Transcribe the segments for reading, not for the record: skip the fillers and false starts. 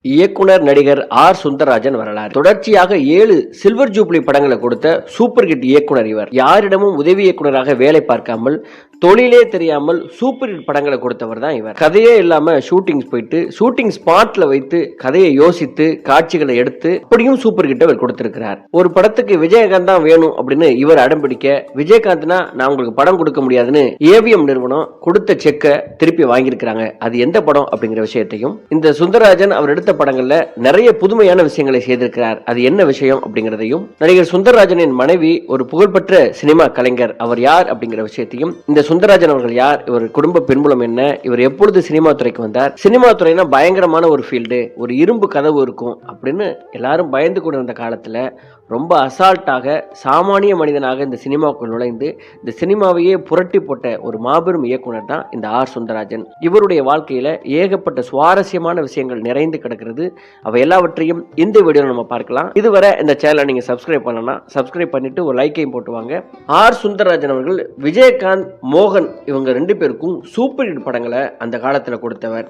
இயக்குனர் நடிகர் ஆர் சுந்தரராஜன் வரலாறு. தொடர்ச்சியாக 7 சில்வர் ஜூப்ளி படங்களை கொடுத்த சூப்பர் ஹிட் இயக்குனர் இவர். யாரிடமும் உதவி இயக்குனராக வேலை பார்க்காமல், தொழிலே தெரியாமல் சூப்பர் ஹிட் படங்களை கொடுத்தவர் தான் இவர். கதையே இல்லாம ஷூட்டிங்ஸ் போயிட்டு ஷூட்டிங் ஸ்பாட்ல வைத்து கதையை யோசித்து காட்சிகளை எடுத்து அப்படியும் சூப்பர் ஹிட் அவர் கொடுத்திருக்கிறார். ஒரு படத்துக்கு விஜயகாந்த் தான் வேணும் அப்படின்னு இவர் அடம்பிடிக்க, விஜயகாந்த்னா நான் உங்களுக்கு படம் கொடுக்க முடியாதுன்னு ஏவிஎம் நிறுவனம் கொடுத்த செக்கை திருப்பி வாங்கியிருக்கிறாங்க. அது எந்த படம் அப்படிங்கிற விஷயத்தையும் இந்த சுந்தரராஜன் அவர் எடுத்த படங்கள்ல நிறைய புதுமையான விஷயங்களை செய்திருக்கிறார். அது என்ன விஷயம் அப்படிங்கறதையும், நடிகர் சுந்தரராஜனின் மனைவி ஒரு புகழ்பெற்ற சினிமா கலைஞர், அவர் யார் அப்படிங்கிற விஷயத்தையும், இந்த சுந்தரராஜன் அவர்கள் யார், இவர் குடும்ப பின்புலம் என்ன, இவர் எப்பொழுது சினிமா துறைக்கு வந்தார், சினிமா துறைனா பயங்கரமான ஒரு ஃபீல்டு, ஒரு இரும்பு கதவு இருக்கும் அப்படின்னு எல்லாரும் பயந்து கொண்டு இருந்த காலத்துல ரொம்ப அசால்ட்டாக சாமானிய மனிதனாக இந்த சினிமாவுக்குள் நுழைந்து இந்த சினிமாவையே புரட்டி போட்ட ஒரு மாபெரும் இயக்குனர் தான் இந்த ஆர் சுந்தரராஜன். இவருடைய வாழ்க்கையில ஏகப்பட்ட சுவாரஸ்யமான விஷயங்கள் நிறைந்து கிடக்கிறது. அவை எல்லாவற்றையும் இந்த வீடியோவில் நம்ம பார்க்கலாம். இதுவரை இந்த சேனலை நீங்க சப்ஸ்கிரைப் பண்ணலாம், சப்ஸ்கிரைப் பண்ணிட்டு ஒரு லைக்கையும் போட்டுவாங்க. ஆர் சுந்தரராஜன் அவர்கள் விஜயகாந்த், மோகன் இவங்க 2 பேருக்கும் சூப்பர் ஹிட் படங்களை அந்த காலத்தில் கொடுத்தவர்.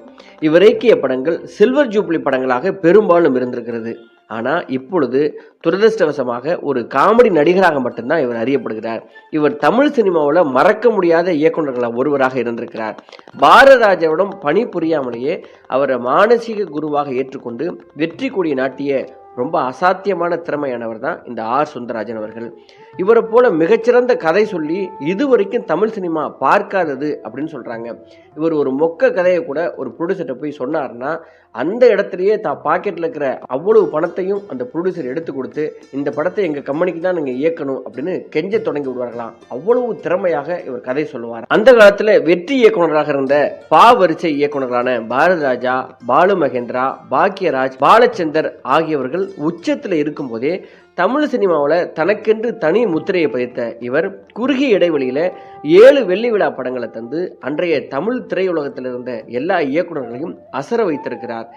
இவர் இயக்கிய படங்கள் சில்வர் ஜூப்ளி படங்களாக பெரும்பாலும் இருந்திருக்கிறது. ஆனா இப்பொழுது துரதிருஷ்டவசமாக ஒரு காமெடி நடிகராக மட்டும்தான் இவர் அறியப்படுகிறார். இவர் தமிழ் சினிமாவில் மறக்க முடியாத இயக்குநர்களாக ஒருவராக இருந்திருக்கிறார். பாரதிராஜாவிடம் பணிபுரியாமலேயே அவரை மானசீக குருவாக ஏற்றுக்கொண்டு வெற்றி கொடி நாட்டிய ரொம்ப அசாத்தியமான திறமையானவர் தான் இந்த ஆர் சுந்தரராஜன் அவர்கள். இவரை போல மிகச்சிறந்த கதை சொல்லி இதுவரைக்கும் தமிழ் சினிமா பார்க்காதது அப்படின்னு சொல்றாங்க. இவர் ஒரு மொக்க கதையை கூட ஒரு ப்ரொடியூசர்கிட்ட போய் சொன்னார்னா அந்த இடத்துலயே தான் பாக்கெட்ல இருக்கிற அவ்வளவு பணத்தையும் அந்த ப்ரொடியூசர் எடுத்து கொடுத்து இந்த படத்தை எங்க கம்பெனிக்கு தான் நீங்க இயக்கணும் அப்படின்னு கெஞ்ச தொடங்கி விடுவார்களாம். அவ்வளவு திறமையாக இவர் கதை சொல்லுவார். அந்த காலத்துல வெற்றி இயக்குனராக இருந்த வரிசை இயக்குனர்களான பாரதிராஜா, பாலு மகேந்திரா, பாக்யராஜ், பாலச்சந்தர் ஆகியவர்கள் உச்சத்துல இருக்கும் போதே தமிழ் சினிமாவில் தனக்கென்று தனி முத்திரையை பதித்த இவர் குறுகிய இடைவெளியில 7 வெள்ளி விழா படங்களை தந்து அன்றைய தமிழ் திரையுலகத்தில் இருந்த எல்லா இயக்குநர்களையும் அசர வைத்திருக்கிறார்.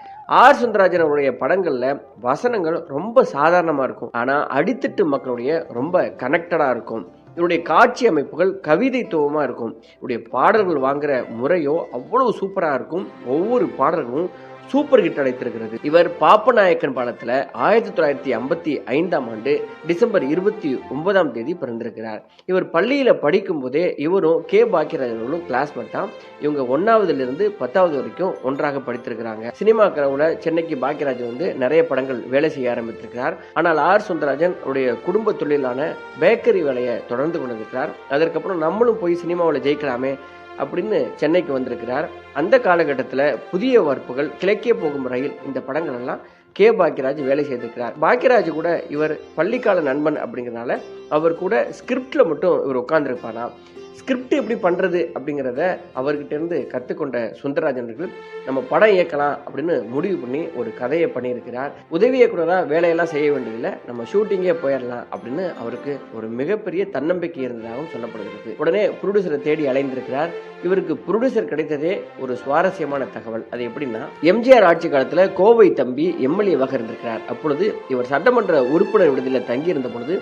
ஆர் சுந்தரராஜன் அவருடைய படங்கள்ல வசனங்கள் ரொம்ப சாதாரணமா இருக்கும், ஆனா அடித்தட்டு மக்களுடைய ரொம்ப கனெக்டடா இருக்கும். இவருடைய காட்சி அமைப்புகள் கவிதைத்துவமா இருக்கும். இவருடைய பாடல்கள் வாங்குற முறையோ அவ்வளவு சூப்பரா இருக்கும். ஒவ்வொரு பாடல்களும் சூப்பர் ஹிட் அடைத்திருக்கிறது. இவர் பாப்பநாயக்கன் படத்துல 1955ஆம் ஆண்டு டிசம்பர் 29ஆம் தேதி பிறந்திருக்கிறார். இவர் பள்ளியில படிக்கும் போதே இவரும் கே பாக்கியராஜனும் கிளாஸ்மேட் தான். இவங்க 1ஆவதுல இருந்து 10ஆவது வரைக்கும் ஒன்றாக படித்திருக்கிறாங்க. சினிமா கனவுல சென்னைக்கு பாக்கியராஜ் நிறைய படங்கள் வேலை செய்ய ஆரம்பித்திருக்கிறார். ஆனால் ஆர் சுந்தரராஜன் அவருடைய குடும்ப தொழிலான பேக்கரி வேலையை தொடர்ந்து கொண்டிருக்கிறார். அதற்கப்புறம் நம்மளும் போய் சினிமாவில் ஜெயிக்கலாமே அப்படின்னு சென்னைக்கு வந்திருக்கிறார். அந்த காலகட்டத்தில் புதிய வார்ப்புகள், கிழக்கே போகும் ரயில், இந்த படங்கள் எல்லாம் கே பாக்கியராஜ் வேலை செய்திருக்கிறார். பாக்கியராஜ் கூட இவர் பள்ளிக்கால நண்பன் அப்படிங்கிறதுனால அவர் கூட ஸ்கிரிப்ட்ல மட்டும் இவர் உட்கார்ந்துருப்பாரா. ஸ்கிரிப்ட் எப்படி பண்றது அப்படிங்கிறத அவர்கிட்ட இருந்து கற்றுக்கொண்ட சுந்தரராஜன் நம்ம படம் இயக்கலாம் அப்படின்னு முடிவு பண்ணி ஒரு கதையை பண்ணியிருக்கிறார். உதவி இயக்குனராக வேலையெல்லாம் செய்ய வேண்டியதில்லை, நம்ம ஷூட்டிங்கே போயிடலாம் அப்படின்னு அவருக்கு ஒரு மிகப்பெரிய தன்னம்பிக்கை இருந்ததாகவும் சொல்லப்படுகிறது. உடனே ப்ரொடியூசரை தேடி அலைந்திருக்கிறார். இவருக்கு ப்ரொடியூசர் கிடைத்ததே ஒரு சுவாரஸ்யமான தகவல். அது எப்படின்னா, எம்ஜிஆர் ஆட்சி காலத்துல கோவை தம்பி எம்எல்ஏவாக இருந்திருக்கிறார். அப்பொழுது இவர் சட்டமன்ற உறுப்பினர் விடுதியில் தங்கியிருந்த பொழுது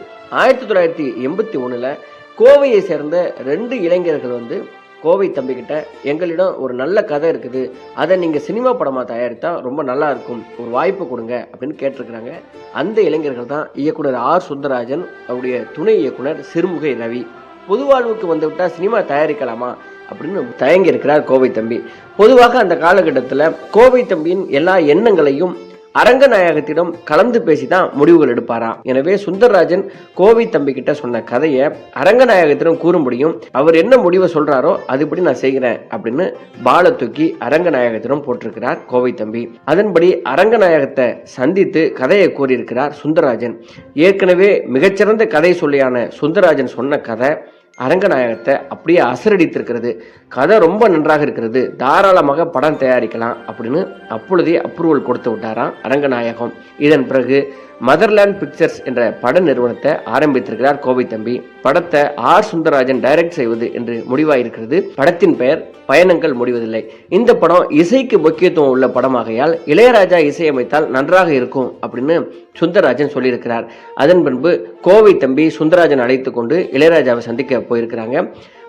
1981 கோவையை சேர்ந்த 2 இளைஞர்கள் கோவை தம்பி கிட்ட, எங்களிடம் ஒரு நல்ல கதை இருக்குது, அதை நீங்க சினிமா படமா தயாரித்தா ரொம்ப நல்லா இருக்கும், ஒரு வாய்ப்பு கொடுங்க அப்படின்னு கேட்டிருக்கிறாங்க. அந்த இளைஞர்கள் தான் இயக்குனர் ஆர் சுந்தரராஜன், அவருடைய துணை இயக்குனர் சிறுமுகை ரவி. பொது வாழ்வுக்கு வந்துவிட்டா சினிமா தயாரிக்கலாமா அப்படின்னு தயங்கி இருக்கிறார் கோவை தம்பி. பொதுவாக அந்த காலகட்டத்தில் கோவை தம்பியின் எல்லா எண்ணங்களையும் அரங்கநாயகத்திடம் கலந்து பேசிதான் முடிவுகள் எடுப்பாராம். எனவே சுந்தரராஜன் கோவை தம்பி கிட்ட சொன்ன கதையை அரங்கநாயகத்திடம் கூறும்படியும், அவர் என்ன முடிவை சொல்றாரோ அதுபடி நான் செய்கிறேன் அப்படின்னு பால தூக்கி அரங்கநாயகத்திடம் போட்டிருக்கிறார் கோவை தம்பி. அதன்படி அரங்கநாயகத்தை சந்தித்து கதையை கூறியிருக்கிறார் சுந்தரராஜன். ஏற்கனவே மிகச்சிறந்த கதை சொல்லியான சுந்தரராஜன் சொன்ன கதை அரங்கநாயகத்தை அப்படியே அசரடித்திருக்கிறது. கதை ரொம்ப நன்றாக இருக்கிறது, தாராளமாக படம் தயாரிக்கலாம் அப்படின்னு அப்பொழுதே அப்ரூவல் கொடுத்து விட்டாராம் அரங்கநாயகம். இதன் பிறகு மதர்லேண்ட் பிக்சர்ஸ் என்ற பட நிறுவனத்தை ஆரம்பித்திருக்கிறார் கோவை தம்பி. படத்தை ஆர் சுந்தரராஜன் டைரக்ட் செய்வது என்று முடிவாயிருக்கிறது. படத்தின் பெயர் பயணங்கள் முடிவதில்லை. இந்த படம் இசைக்கு முக்கியத்துவம் உள்ள படமாகையால் இளையராஜா இசையமைத்தால் நன்றாக இருக்கும் அப்படின்னு சுந்தரராஜன் சொல்லியிருக்கிறார். அதன் பின்பு கோவை தம்பி சுந்தரராஜன் அழைத்து கொண்டு இளையராஜாவை சந்திக்க போயிருக்கிறாங்க.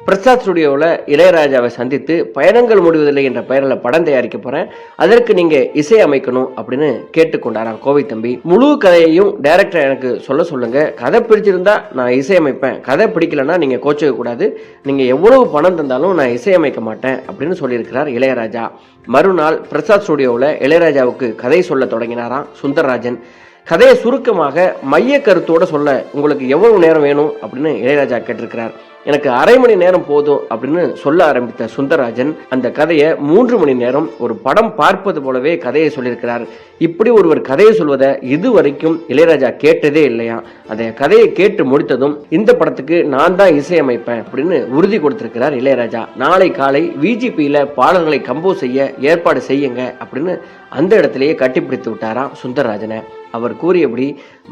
பிரசாத் ஸ்டுடியோவில் இளையராஜாவை சந்தித்து பயணங்கள் முடிவதில்லை என்ற பெயரில் படம் தயாரிக்க போறேன், அதற்கு நீங்க இசை அமைக்கணும் அப்படின்னு கேட்டுக்கொண்டாராம் கோவை தம்பி. முழு கதையையும் டைரக்டர் எனக்கு சொல்லுங்க, கதை பிடிச்சிருந்தா நான் இசையமைப்பேன், கதை பிடிக்கலன்னா நீங்க கோச்சிக்க கூடாது, நீங்க எவ்வளவு பணம் தந்தாலும் நான் இசையமைக்க மாட்டேன் அப்படின்னு சொல்லியிருக்கிறார் இளையராஜா. மறுநாள் பிரசாத் ஸ்டுடியோவில் இளையராஜாவுக்கு கதை சொல்ல தொடங்கினாராம் சுந்தரராஜன். கதையை சுருக்கமாக மைய கருத்தோட சொல்ல உங்களுக்கு எவ்வளவு நேரம் வேணும் அப்படின்னு இளையராஜா கேட்டிருக்கிறார். எனக்கு அரை மணி நேரம் போதும் அப்படின்னு சொல்ல ஆரம்பித்த சுந்தரராஜன் அந்த கதையை 3 மணி நேரம் ஒரு படம் பார்ப்பது போலவே கதையை சொல்லியிருக்கிறார். இப்படி ஒருவர் கதையை சொல்வதை இதுவரைக்கும் இளையராஜா கேட்டதே இல்லையா. அந்த கதையை கேட்டு முடித்ததும் இந்த படத்துக்கு நான் தான் இசையமைப்பேன் அப்படின்னு உறுதி கொடுத்திருக்கிறார் இளையராஜா. நாளை காலை விஜிபியில பாடல்களை கம்போஸ் செய்ய ஏற்பாடு செய்யுங்க அப்படின்னு அந்த இடத்திலேயே கட்டிப்பிடித்து விட்டாராம் சுந்தரராஜனை. அவர் கூறியபடி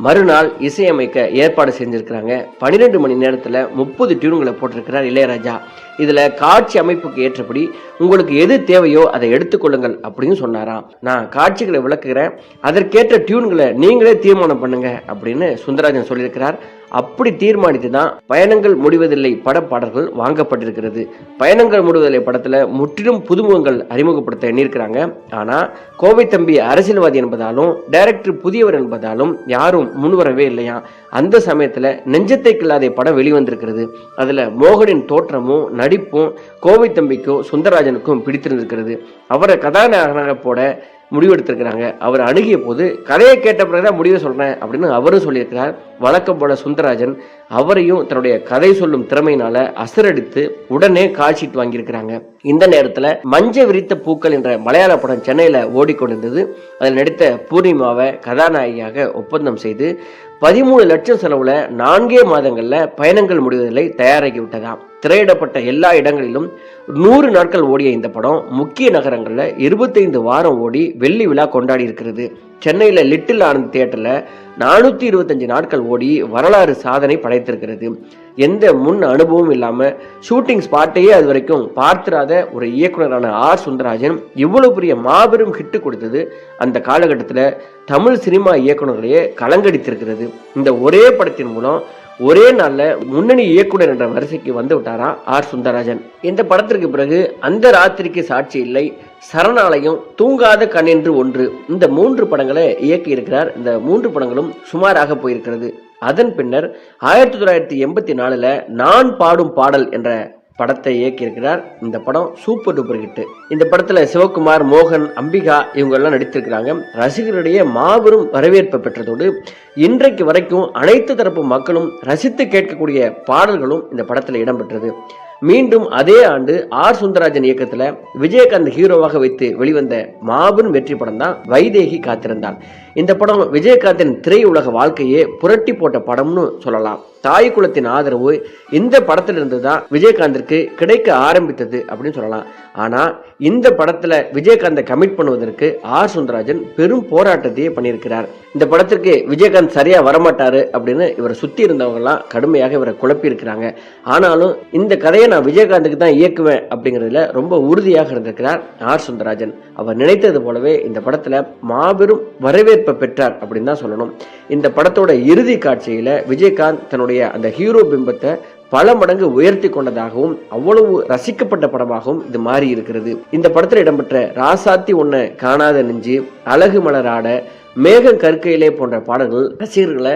மறுநாள் இசையமைக்க ஏற்பாடு செஞ்சிருக்கிறாங்க. 12 மணி நேரத்தில் 30 டியூன்களை போட்டிருக்கிறார் இளையராஜா. இதுல காட்சி அமைப்புக்கு ஏற்றபடி உங்களுக்கு எது தேவையோ அதை எடுத்துக்கொள்ளுங்கள் அப்படின்னு சொன்னாராம். நான் காட்சிகளை விளக்குகிறேன், அதற்கேற்ற டியூன்களை நீங்களே தீர்மானம் பண்ணுங்க அப்படின்னு சுந்தரராஜன் சொல்லியிருக்கிறார். அப்படி தீர்மானித்து தான் பயணங்கள் முடிவதில்லை பட பாடல்கள் வாங்கப்பட்டிருக்கிறது. பயணங்கள் முடிவதில்லை படத்துல முற்றிலும் புதுமுகங்கள் அறிமுகப்படுத்த எண்ணியிருக்கிறாங்க. ஆனா கோவை தம்பி அரசியல்வாதி என்பதாலும் டைரக்டர் புதியவர் என்பதாலும் யாரும் முன்வரவே இல்லையா. அந்த சமயத்துல நெஞ்சத்தை கில்லாத படம் வெளிவந்திருக்கிறது. அதுல மோகனின் தோற்றமும் நடிப்பும் கோவை தம்பிக்கும் சுந்தரராஜனுக்கும் பிடித்திருந்திருக்கிறது. அவரை கதாநாயகனாக போட முடிவெடுத்திருக்கிறாங்க. அவர் அணுகிய போது கதையை கேட்ட பிறகுதான் முடிவை சொல்றேன் அப்படின்னு அவரும் சொல்லியிருக்கிறார். வழக்கம் போல சுந்தரராஜன் அவரையும் தன்னுடைய கதை சொல்லும் திறமையினால அசரடித்து உடனே காட்சிட்டு வாங்கியிருக்கிறாங்க. இந்த நேரத்துல மஞ்ச விரித்த பூக்கள் என்ற மலையாள படம் சென்னையில ஓடிக்கொண்டிருந்தது. அதில் நடித்த பூர்ணிமாவை கதாநாயகியாக ஒப்பந்தம் செய்து 13 லட்சம் செலவுல 4 மாதங்கள்ல பயணங்கள் முடிவதில்லை தயாராகி விட்டதாம். திரையிடப்பட்ட எல்லா இடங்களிலும் 100 நாட்கள் ஓடிய இந்த படம் முக்கிய நகரங்கள்ல 25 வாரம் ஓடி வெள்ளி விழா கொண்டாடி இருக்கிறது. சென்னையில லிட்டில் ஆனந்த் தியேட்டர்ல 425 நாட்கள் ஓடி வரலாறு சாதனை படைத்திருக்கிறது. எந்த முன் அனுபவம் இல்லாம ஷூட்டிங் ஸ்பாட்டையே அது வரைக்கும் பார்த்திராத ஒரு இயக்குனரான ஆர் சுந்தரராஜன் இவ்வளவு பெரிய மாபெரும் ஹிட் கொடுத்தது அந்த காலகட்டத்தில் தமிழ் சினிமா இயக்குனர்களையே கலங்கடித்திருக்கிறது. இந்த ஒரே படத்தின் மூலம் ஒரே நாள்ல முன்னணி இயக்குனர் என்ற வரிசைக்கு வந்து விட்டாரா ஆர் சுந்தரராஜன். இந்த படத்திற்கு பிறகு அந்த ராத்திரிக்கு சாட்சி இல்லை, சரணாலயம், தூங்காத கண் என்று ஒன்று, இந்த 3 படங்களை இயக்கி இருக்கிறார். இந்த 3 படங்களும் சுமாராக போயிருக்கிறது. அதன் பின்னர் 1984 நான் பாடும் பாடல் என்ற படத்தை இயக்கியிருக்கிறார். இந்த படம் சூப்பர் டூப்பர் ஹிட். இந்த படத்துல சிவகுமார், மோகன், அம்பிகா இவங்க எல்லாம் நடித்திருக்கிறாங்க. ரசிகர்களிடையே மாபெரும் வரவேற்பு பெற்றதோடு இன்றைக்கு வரைக்கும் அனைத்து தரப்பு மக்களும் ரசித்து கேட்கக்கூடிய பாடல்களும் இந்த படத்துல இடம்பெற்றது. மீண்டும் அதே ஆண்டு ஆர் சுந்தரராஜன் இயக்கத்துல விஜயகாந்த் ஹீரோவாக வைத்து வெளிவந்த மாபெரும் வெற்றி படம் தான் வைதேகி காத்திருந்தாள். இந்த படம் விஜயகாந்தின் திரையுலக வாழ்க்கையே புரட்டி போட்ட படம்னு சொல்லலாம். தாய் குலத்தின் ஆதரவு இந்த படத்திலிருந்து தான் விஜயகாந்திற்கு கிடைக்க ஆரம்பித்தது அப்படின்னு சொல்லலாம். ஆனா இந்த படத்துல விஜயகாந்தை கமிட் பண்ணுவதற்கு ஆர் சுந்தரராஜன் பெரும் போராட்டத்தையே பண்ணியிருக்கிறார். இந்த படத்திற்கு விஜயகாந்த் சரியா வரமாட்டாரு அப்படின்னு இவரை சுத்தி இருந்தவங்க எல்லாம் கடுமையாக இவரை குழப்பி இருக்கிறாங்க. ஆனாலும் இந்த கதையை நான் விஜயகாந்துக்கு தான் இயக்குவேன் அப்படிங்கிறதுல ரொம்ப உறுதியாக இருந்திருக்கிறார் ஆர் சுந்தரராஜன். அவர் நினைத்தது போலவே இந்த படத்துல மாபெரும் வரவேற்பை பெற்றார் அப்படின்னு தான் சொல்லணும். இந்த படத்தோட இறுதி காட்சியில விஜயகாந்த் தன்னுடைய அந்த ஹீரோ பிம்பத்தை பல மடங்கு உயர்த்தி கொண்டதாகவும் அவ்வளவு ரசிக்கப்பட்ட படமாகவும் இது மாறி இருக்கிறது. இந்த படத்தில் இடம்பெற்ற ராசாத்தி ஒன்ன காணாத நெஞ்சு, அழகு மலராட, மேகம் கற்கையிலே போன்ற பாடல்கள் ரசிகர்களை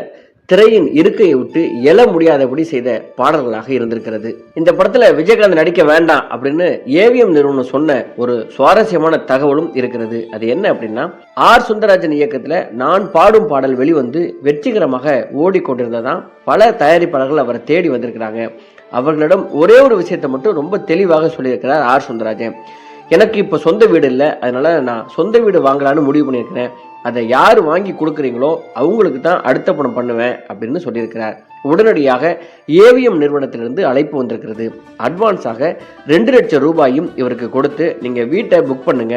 திரையின் இருக்கையை விட்டு எழ முடியாதபடி செய்த பாடல்களாக இருந்திருக்கிறது. இந்த படத்துல விஜயகாந்த் நடிக்க வேண்டாம் அப்படின்னு ஏவிஎம் நிறுவனம் சொன்ன ஒரு சுவாரஸ்யமான தகவலும் இருக்கிறது. அது என்ன அப்படின்னா, ஆர் சுந்தரராஜன் இயக்கத்துல நான் பாடும் பாடல் வெளிவந்து வெற்றிகரமாக ஓடிக்கொண்டிருந்ததான் பல தயாரிப்பாளர்கள் அவரை தேடி வந்திருக்கிறாங்க. அவர்களிடம் ஒரே ஒரு விஷயத்தை மட்டும் ரொம்ப தெளிவாக சொல்லியிருக்கிறார் ஆர் சுந்தரராஜன். எனக்கு இப்போ சொந்த வீடு இல்லை, அதனால நான் சொந்த வீடு வாங்கலான்னு முடிவு பண்ணியிருக்கிறேன். அதை யார் வாங்கி கொடுக்குறீங்களோ அவங்களுக்கு தான் அடுத்த படம் பண்ணுவேன் அப்படின்னு சொல்லியிருக்கிறார். உடனடியாக ஏவிஎம் நிறுவனத்திலிருந்து அழைப்பு வந்திருக்கிறது. அட்வான்ஸாக 2 லட்சம் ரூபாயும் இவருக்கு கொடுத்து நீங்க வீட்டை புக் பண்ணுங்க,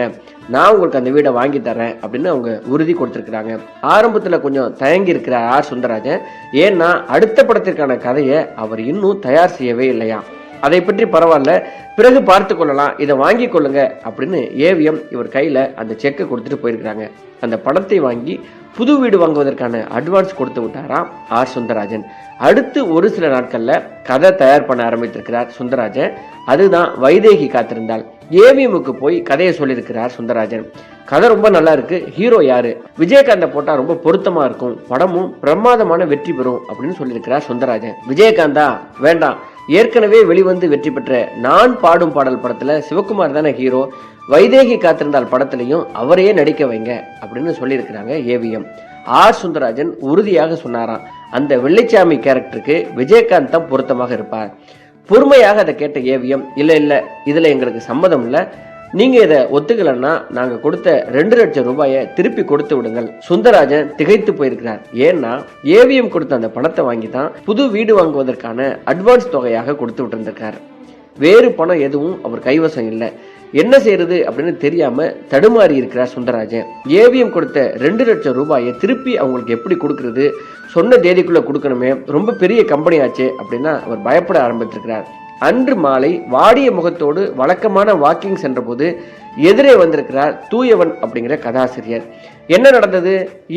நான் உங்களுக்கு அந்த வீடை வாங்கி தரேன் அப்படின்னு அவங்க உறுதி கொடுத்திருக்கிறாங்க. ஆரம்பத்தில் கொஞ்சம் தயங்கி இருக்கிறார் ஆர் சுந்தரராஜன். ஏன்னா அடுத்த படத்திற்கான கதையை அவர் இன்னும் தயார் செய்யவே இல்லையா. அதை பற்றி பரவாயில்ல, பிறகு பார்த்து கொள்ளலாம், இதை வாங்கி கொள்ளுங்க அப்படின்னு ஏவிஎம் இவர் கையில அந்த செக்கை கொடுத்துட்டு போயிருக்கிறாங்க. அந்த பணத்தை வாங்கி புது வீடு வாங்குவதற்கான அட்வான்ஸ் கொடுத்து விட்டாராம் ஆர் சுந்தரராஜன். அடுத்து ஒரு சில நாட்கள்ல கதை தயார் பண்ண ஆரம்பித்திருக்கிறார் சுந்தரராஜன். அதுதான் வைதேகி காத்திருந்தாள். ஏவிஎம்முக்கு போய் கதையை சொல்லியிருக்கிறார் சுந்தரராஜன். கதை ரொம்ப நல்லா இருக்கு, ஹீரோ யாரு, விஜயகாந்தை போட்டா ரொம்ப பொருத்தமா இருக்கும், படமும் பிரமாதமான வெற்றி பெறும் அப்படின்னு சொல்லியிருக்கிறார் சுந்தரராஜன். விஜயகாந்தா வேண்டாம், ஏற்கனவே வெளிவந்து வெற்றி பெற்ற நான் பாடும் பாடல் படத்துல சிவகுமார் தானே ஹீரோ, வைதேகி காத்திருந்தால் படத்திலையும் அவரையே நடிக்க வைங்க அப்படின்னு சொல்லியிருக்கிறாங்க ஏவிஎம். ஆர் சுந்தரராஜன் உறுதியாக சொன்னாராம், அந்த வெள்ளைச்சாமி கேரக்டருக்கு விஜயகாந்த் தான் பொருத்தமாக இருப்பார். பொறுமையாக அதை கேட்ட ஏவிஎம், இல்ல இதுல எங்களுக்கு சம்மதம் இல்லை, நீங்க இதை ஒத்துக்கலன்னா நாங்க கொடுத்த 2 லட்சம் ரூபாயை திருப்பி கொடுத்து விடுங்கள். சுந்தரராஜன் திகைத்து போயிருக்கிறார். ஏன்னா ஏவிஎம் கொடுத்த அந்த பணத்தை வாங்கி தான் புது வீடு வாங்குவதற்கான அட்வான்ஸ் தொகையாக கொடுத்து விட்டு இருந்திருக்காரு. வேறு பணம் எதுவும் அவர் கைவசம் இல்லை. என்ன செய்யறது அப்படின்னு தெரியாம தடுமாறி இருக்கிறார் சுந்தரராஜன். ஏவிஎம் கொடுத்த 2 லட்சம் ரூபாயை திருப்பி அவங்களுக்கு எப்படி கொடுக்கறது, சொன்ன தேதிக்குள்ள கொடுக்கணுமே, ரொம்ப பெரிய கம்பெனி ஆச்சு அப்படின்னா அவர் பயப்பட ஆரம்பித்திருக்கிறார். அன்று மாலை வாடிய முகத்தோடு வழக்கமான வாக்கிங் சென்ற போது எதிரே வந்திருக்கிறார் தூயவன் அப்படிங்கிற கதாசிரியர். என்ன நடந்தது,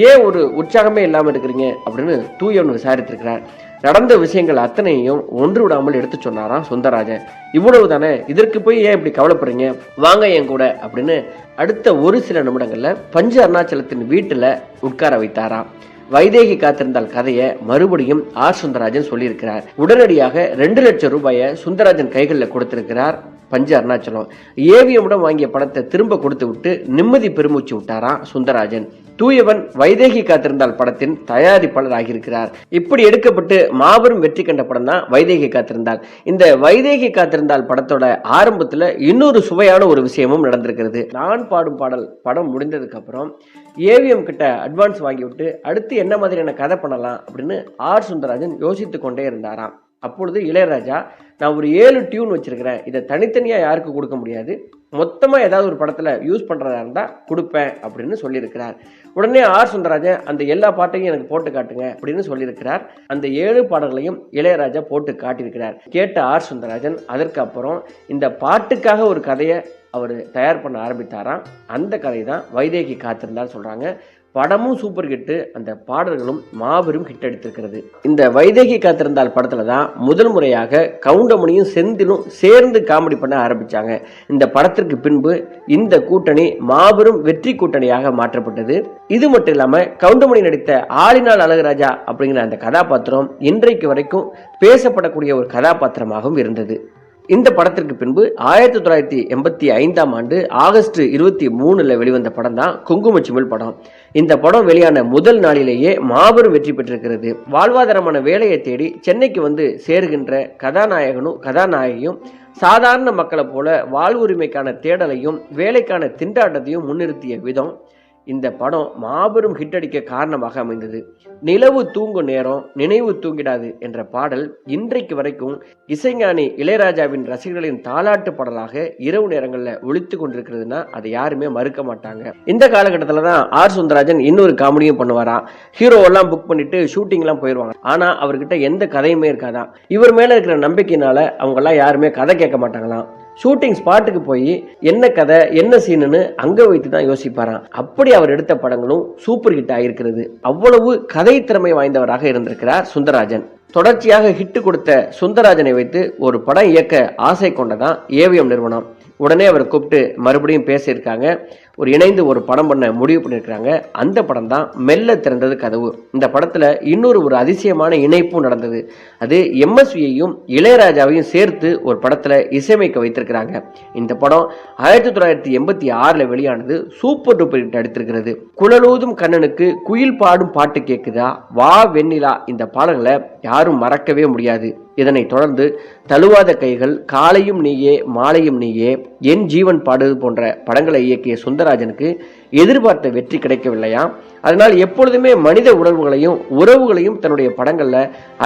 ஏன் ஒரு உற்சாகமே இல்லாம இருக்கிறீங்க அப்படின்னு தூயவன் விசாரித்திருக்கிறார். நடந்த விஷயங்கள் அத்தனையும் ஒன்று விடாமல் எடுத்து சொன்னாராம் சுந்தரராஜன். இவ்வளவு தானே, இதற்கு போய் ஏன் இப்படி கவலைப்படுறீங்க, வாங்க என் கூட அப்படின்னு அடுத்த ஒரு சில நிமிடங்கள்ல பஞ்சு அருணாச்சலத்தின் வீட்டுல உட்கார வைத்தாராம். வைதேகி காத்திருந்தால் கதையை மறுபடியும் ஆர் சுந்தரராஜன் சொல்லியிருக்கிறார். உடனடியாக 2 லட்சம் ரூபாயை சுந்தரராஜன் கைகளில் கொடுத்திருக்கிறார் பஞ்சு அருணாச்சலம். ஏவிஎம்முடன் வாங்கிய பணத்தை திரும்ப கொடுத்து விட்டு நிம்மதி பெருமூச்சு விட்டாராம் சுந்தரராஜன். தூயவன் வைதேகி காத்திருந்தால் படத்தின் தயாரிப்பாளர் ஆகியிருக்கிறார். இப்படி எடுக்கப்பட்டு மாபெரும் வெற்றி கண்ட படம் தான் வைதேகி காத்திருந்தால். இந்த வைதேகி காத்திருந்தால் படத்தோட ஆரம்பத்துல இன்னொரு சுவையான ஒரு விஷயமும் நடந்திருக்கிறது. நான் பாடும் பாடல் படம் முடிந்ததுக்கு அப்புறம் ஏவிஎம் கிட்ட அட்வான்ஸ் வாங்கி விட்டு அடுத்து என்ன மாதிரியான கதை பண்ணலாம் அப்படின்னு ஆர் சுந்தரராஜன் யோசித்து கொண்டே இருந்தாராம். அப்பொழுது இளையராஜா, நான் ஒரு 7 டியூன் வச்சிருக்கிறேன், இதை தனித்தனியா யாருக்கும் கொடுக்க முடியாது, மொத்தமா ஏதாவது ஒரு படத்துல யூஸ் பண்றதா இருந்தா கொடுப்பேன் அப்படின்னு சொல்லியிருக்கிறார். உடனே ஆர் சுந்தரராஜன் அந்த எல்லா பாட்டையும் எனக்கு போட்டு காட்டுங்க அப்படின்னு சொல்லியிருக்கிறார். அந்த 7 பாடல்களையும் இளையராஜா போட்டு காட்டியிருக்கிறார். கேட்ட ஆர் சுந்தரராஜன் அதற்கு அப்புறம் இந்த பாட்டுக்காக ஒரு கதையை அவர் தயார் பண்ண ஆரம்பித்தாராம். அந்த கதை தான் வைதேகி காத்திருந்தால் சொல்றாங்க. படமும் சூப்பர் ஹிட், அந்த பாடல்களும் மாபெரும் ஹிட் அடித்திருக்கிறது. இந்த வைதேகி காத்திருந்தால் படத்துல தான் முதல் முறையாக கவுண்டமணியும் செந்திலும் சேர்ந்து காமெடி பண்ண ஆரம்பிச்சாங்க. இந்த படத்திற்கு பின்பு இந்த கூட்டணி மாபெரும் வெற்றி கூட்டணியாக மாற்றப்பட்டது. இது மட்டும் இல்லாம கவுண்டமணி நடித்த ஆளினால் அழகுராஜா அப்படிங்கிற அந்த கதாபாத்திரம் இன்றைக்கு வரைக்கும் பேசப்படக்கூடிய ஒரு கதாபாத்திரமாகவும் இருந்தது. இந்த படத்திற்கு பின்பு 1985ஆம் ஆண்டு ஆகஸ்ட் 23 வெளிவந்த படம் தான் குங்குமச்சிமிழ் படம். இந்த படம் வெளியான முதல் நாளிலேயே மாபெரும் வெற்றி பெற்றிருக்கிறது. வாழ்வாதாரமான வேலையை தேடி சென்னைக்கு வந்து சேருகின்ற கதாநாயகனும் கதாநாயகியும் சாதாரண மக்களை போல வாழ்வுரிமைக்கான தேடலையும் வேலைக்கான திண்டாட்டத்தையும் முன்னிறுத்திய விதம் இந்த படம் மாபெரும் ஹிட் அடிக்க காரணமாக அமைந்தது. நிலவு தூங்கும் நேரம் நினைவு தூங்கிடாது என்ற பாடல் இன்றைக்கு வரைக்கும் இசைஞானி இளையராஜாவின் ரசிகர்களின் தாலாட்டு பாடலாக இரவு நேரங்களில் ஒலித்து கொண்டிருக்கிறதுனா அதை யாருமே மறுக்க மாட்டாங்க. இந்த காலகட்டத்தில் தான் ஆர் சுந்தரராஜன் இன்னொரு காமெடியும் பண்ணுவாராம். ஹீரோ எல்லாம் புக் பண்ணிட்டு ஷூட்டிங் எல்லாம் போயிடுவாங்க. ஆனா அவர்கிட்ட எந்த கதையுமே இருக்காதான். இவர் மேல இருக்கிற நம்பிக்கையினால அவங்க எல்லாம் யாருமே கதை கேட்க மாட்டாங்களாம். ஷூட்டிங் ஸ்பாட்டுக்கு போய் என்ன கதை என்ன சீனுன்னு அங்க வைத்து தான் யோசிப்பாராம். அப்படி அவர் எடுத்த படங்களும் சூப்பர் ஹிட் ஆகியிருக்கிறது. அவ்வளவு கதை திறமை வாய்ந்தவராக இருந்திருக்கிறார் சுந்தரராஜன். தொடர்ச்சியாக ஹிட் கொடுத்த சுந்தரராஜனை வைத்து ஒரு படம் இயக்க ஆசை கொண்டதான் ஏவிஎம் நிறுவனம். உடனே அவரை கூப்பிட்டு மறுபடியும் பேசியிருக்காங்க. இணைந்து ஒரு படம் பண்ண முடிவு பண்ணியிருக்கிறாங்க. அந்த படம் தான் மெல்ல திறந்தது கதவு. இந்த படத்துல இன்னொரு அதிசயமான இணைப்பும் நடந்தது. அது எம்எஸ்வியையும் இளையராஜாவையும் சேர்த்து ஒரு படத்துல இசையமைக்க வைத்திருக்கிறாங்க. இந்த படம் 1986 வெளியானது. சூப்பர் டூப்பர் ஹிட் அடித்திருக்கிறது. குழலூதும் கண்ணனுக்கு குயில் பாடும் பாட்டு கேக்குதா, வா வெண்ணிலா, இந்த பாடல்களை யாரும் மறக்கவே முடியாது. இதனைத் தொடர்ந்து தழுவாத கைகள், காலையும் நீயே மாலையும் நீயே, என் ஜீவன் பாடுவது போன்ற படங்களை இயக்கிய சுந்தரராஜனுக்கு எதிர்பார்த்த வெற்றி கிடைக்கவில்லையா. அதனால் எப்பொழுதுமே மனித உணர்வுகளையும் உறவுகளையும் தன்னுடைய படங்கள்ல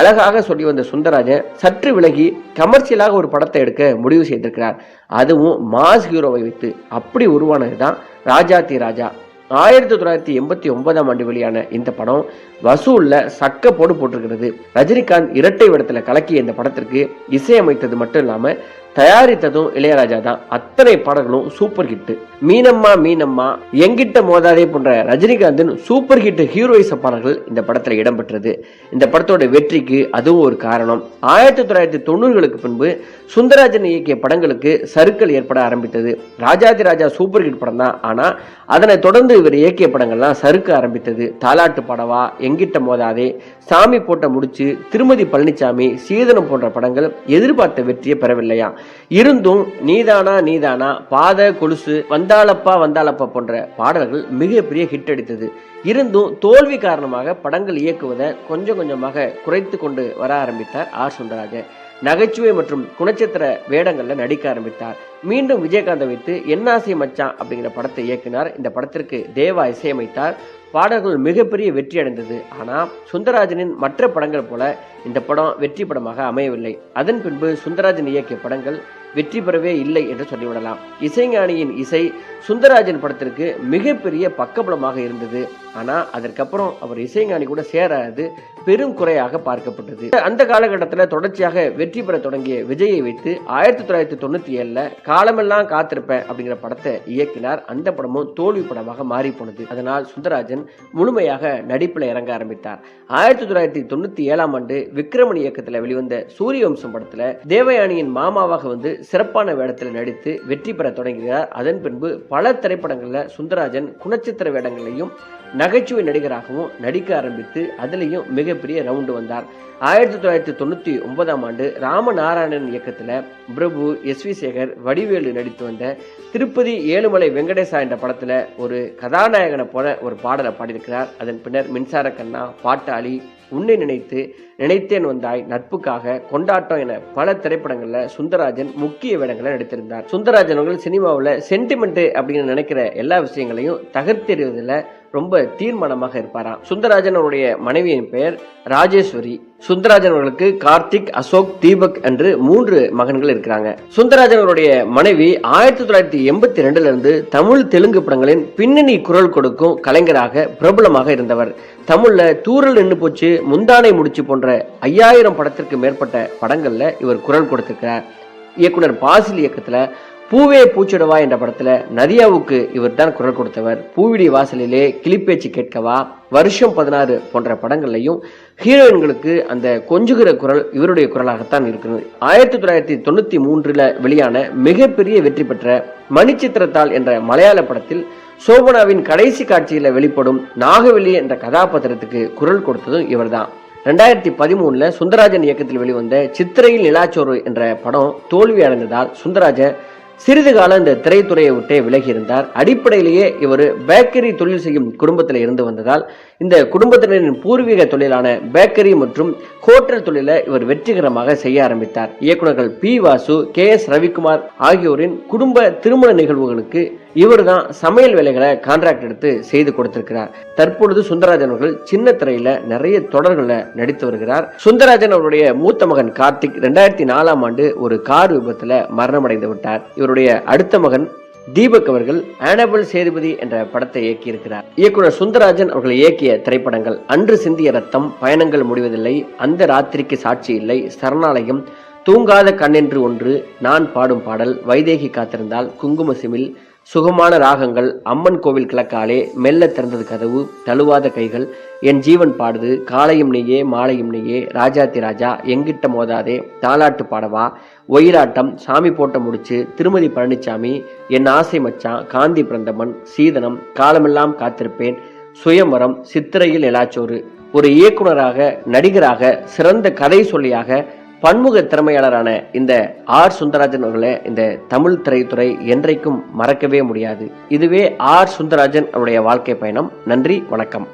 அழகாக சொல்லி வந்த சுந்தரராஜன் சற்று விலகி கமர்ஷியலாக ஒரு படத்தை எடுக்க முடிவு செய்திருக்கிறார். அதுவும் மாஸ் ஹீரோவை வைத்து. அப்படி உருவானது தான் ராஜாதி ராஜா. 1989ஆம் ஆண்டு வெளியான இந்த படம் வசூல்ல சக்க போட்டிருக்கிறது. ரஜினிகாந்த் இரட்டை வேடத்துல கலக்கிய இந்த படத்திற்கு இசையமைத்தது மட்டும் இல்லாம தயாரித்ததும் இளையராஜா தான். அத்தனை பாடல்களும் சூப்பர் ஹிட். மீனம்மா மீனம்மா, எங்கிட்ட மோதாதே போன்ற ரஜினிகாந்தின் சூப்பர் ஹிட் ஹீரோயிச பாடல்கள் இந்த படத்துல இடம்பெற்றது. இந்த படத்தோட வெற்றிக்கு அதுவும் ஒரு காரணம். 1990களுக்கு பின்பு சுந்தரராஜன் இயக்கிய படங்களுக்கு சறுக்கல் ஏற்பட ஆரம்பித்தது. ராஜாதி ராஜா சூப்பர் ஹிட் படம் தான், ஆனா அதனை தொடர்ந்து இவர் இயக்கிய படங்கள்லாம் சறுக்க ஆரம்பித்தது. தாலாட்டு பாடவா, எங்கிட்ட மோதாதே, சாமி போட்ட முடிச்சு, திருமதி பழனிசாமி, சீதனம் போன்ற படங்கள் எதிர்பார்த்த வெற்றியை பெறவில்லையா. இருந்தும் நீதானா நீதானா, பாத கொலுசு, வந்தாளப்பா வந்தாளப்பா போன்ற பாடல்கள் மிகப்பெரிய ஹிட் அடித்தது. இருந்தும் தோல்வி காரணமாக படங்கள் இயக்குவதை கொஞ்சம் கொஞ்சமாக குறைத்து கொண்டு வர ஆரம்பித்தார் ஆர் சுந்தரராஜன். நகைச்சுவை மற்றும் குணச்சித்திர வேடங்கள்ல நடிக்க ஆரம்பித்தார். மீண்டும் விஜயகாந்தை வைத்து என்னாசை மச்சான் அப்படிங்கிற படத்தை இயக்கினார். இந்த படத்திற்கு தேவா இசையமைத்தார். பாடல்கள் மிகப்பெரிய வெற்றி அடைந்தது. ஆனா சுந்தரராஜனின் மற்ற படங்கள் போல இந்த படம் வெற்றி படமாக அமையவில்லை. அதன் பின்பு சுந்தரராஜன் இயக்கிய படங்கள் வெற்றி பெறவே இல்லை என்று சொல்லிவிடலாம். இசைஞானியின் இசை சுந்தரராஜன் படத்திற்கு மிகப்பெரிய பக்கபலமாக இருந்தது. ஆனா அதற்கப்புறம் அவர் இசைஞானி கூட சேராது பெரும் குறையாக பார்க்கப்பட்டது. அந்த காலகட்டத்தில் தொடர்ச்சியாக வெற்றி பெற தொடங்கிய விஜயை வைத்து 1997 காலமெல்லாம் காத்திருப்பேன் அப்படிங்கிற படத்தை இயக்கினார். அந்த படமும் தோல்வி படமாக மாறி போனது. அதனால் சுந்தரராஜன் முழுமையாக நடிப்பில் இறங்க ஆரம்பித்தார். 1997ஆம் ஆண்டு விக்ரமணி இயக்கத்தில் வெளிவந்த சூரியவம்சம் படத்துல தேவயானியின் மாமாவாக வந்து சிறப்பான வேடத்தில் நடித்து வெற்றி பெற தொடங்குகிறார். அதன் பின்பு பல திரைப்படங்கள்ல சுந்தரராஜன் குணச்சித்திர வேடங்களையும் நகைச்சுவை நடிகராகவும் நடிக்க ஆரம்பித்து அதிலையும் மிகப்பெரிய ரவுண்டு வந்தார். 1999ஆம் ஆண்டு ராமநாராயணன் இயக்கத்துல பிரபு, எஸ் வி சேகர், வடிவேலு நடித்து வந்த திருப்பதி ஏழுமலை வெங்கடேசா என்ற படத்துல ஒரு கதாநாயகனை போல ஒரு பாடலை பாடியிருக்கிறார். அதன் பின்னர் மின்சார கண்ணா, பாட்டாளி, உன்னை நினைத்து, நினைத்தேன் வந்தாய், நட்புக்காக, கொண்டாட்டம் என பல திரைப்படங்கள்ல சுந்தரராஜன் முக்கிய வேடங்களை நடித்திருந்தார். சுந்தரராஜன் அவர்கள் சினிமாவில் சென்டிமெண்ட் அப்படின்னு நினைக்கிற எல்லா விஷயங்களையும் தகர்த்தெறிவதில் ரொம்ப தீர்மானமாக இருப்பாராம். சுந்தரராஜன் அவருடைய மனைவியின் பெயர் ராஜேஸ்வரி. சுந்தரராஜன் அவர்களுக்கு கார்த்திக், அசோக், தீபக் என்று 3 மகன்கள் இருக்கிறாங்க. சுந்தரராஜன் அவருடைய மனைவி 1982 இருந்து தமிழ், தெலுங்கு படங்களின் பின்னணி குரல் கொடுக்கும் கலைஞராக பிரபலமாக இருந்தவர். தமிழ்ல தூரல் நின்று போச்சு, முந்தானை முடிச்சு போன்ற 5000 படத்திற்கு மேற்பட்ட படங்கள்ல இவர் குரல் கொடுத்திருக்கிறார். இயக்குனர் பாசில் இயக்கத்துல பூவே பூச்சிடவா என்ற படத்துல நதியாவுக்கு இவர் தான் குரல் கொடுத்தவர். பூவிடி வாசலிலே, கிளிப்பேச்சு கேட்கவா, வருஷம் 16 போன்ற படங்கள்லையும் ஹீரோயின்களுக்கு அந்த கொஞ்சுகிற குரல் இவருடைய குரலாகத்தான் இருக்கிறது. 1993 வெளியான மிகப்பெரிய வெற்றி பெற்ற மணிச்சித்திரத்தாள் என்ற மலையாள படத்தில் சோபனாவின் கடைசி காட்சியில வெளிப்படும் நாகவெளி என்ற கதாபாத்திரத்துக்கு குரல் கொடுத்ததும் இவர்தான். 2013 சுந்தரராஜன் இயக்கத்தில் வெளிவந்த சித்திரையில் நிலாச்சோறு என்ற படம் தோல்வி அடைந்ததால் சுந்தரராஜன் சிறிது காலம் இந்த திரைத்துறையை விட்டே விலகி இருந்தார். அடிப்படையிலேயே இவர் பேக்கரி தொழில் செய்யும் குடும்பத்தில் இருந்து வந்ததால் இந்த குடும்பத்தினரின் பூர்வீக தொழிலான பேக்கரி மற்றும் ஹோட்டல் தொழிலை இவர் வெற்றிகரமாக செய்ய ஆரம்பித்தார். இயக்குநர்கள் P. Vasu, K. S. Ravikumar ஆகியோரின் குடும்ப திருமண நிகழ்வுகளுக்கு இவர் தான் சமையல் வேலைகளை கான்ட்ராக்ட் எடுத்து செய்து கொடுத்திருக்கிறார். தற்பொழுது சுந்தரராஜன் அவர்கள் சின்ன திரையில நிறைய தொடர்களை நடித்து வருகிறார். சுந்தரராஜன் அவருடைய மூத்த மகன் கார்த்திக் 2004ஆம் ஆண்டு ஒரு கார் விபத்துல மரணமடைந்து விட்டார். இவருடைய அடுத்த மகன் தீபக் அவர்கள் ஆனபிள் சேதுபதி என்ற படத்தை இயக்கியிருக்கிறார். இயக்குனர் சுந்தரராஜன் அவர்கள் இயக்கிய திரைப்படங்கள் அன்று சிந்திய ரத்தம், பயணங்கள் முடிவதில்லை, அந்த ராத்திரிக்கு சாட்சி இல்லை, சரணாலயம், தூங்காத கண்ணென்று ஒன்று, நான் பாடும் பாடல், வைதேகி காத்திருந்தால், குங்கும சிமிழ், சுகமான ராகங்கள், அம்மன் கோவில் கிழக்காலே, மெல்ல திறந்தது கதவு, தழுவாத கைகள், என் ஜீவன் பாடுது, காலையும் நீயே மாலையும் நீயே, ராஜாத்தி ராஜா, எங்கிட்ட மோதாதே, தாலாட்டு பாடவா, ஒயிலாட்டம், சாமி போட்ட முடிச்சு, திருமதி பழனிசாமி, என் ஆசை மச்சான், காந்தி பிறந்தமன், சீதனம், காலமெல்லாம் காத்திருப்பேன், சுயமரம், சித்திரையில் நிலாச்சோறு. ஒரு இயக்குனராக, நடிகராக, சிறந்த கதை சொல்லியாக, பன்முக திறமையாளரான இந்த ஆர் சுந்தரராஜன் அவர்களை இந்த தமிழ் திரைத்துறை என்றைக்கும் மறக்கவே முடியாது. இதுவே ஆர் சுந்தரராஜன் அவருடைய வாழ்க்கை பயணம். நன்றி, வணக்கம்.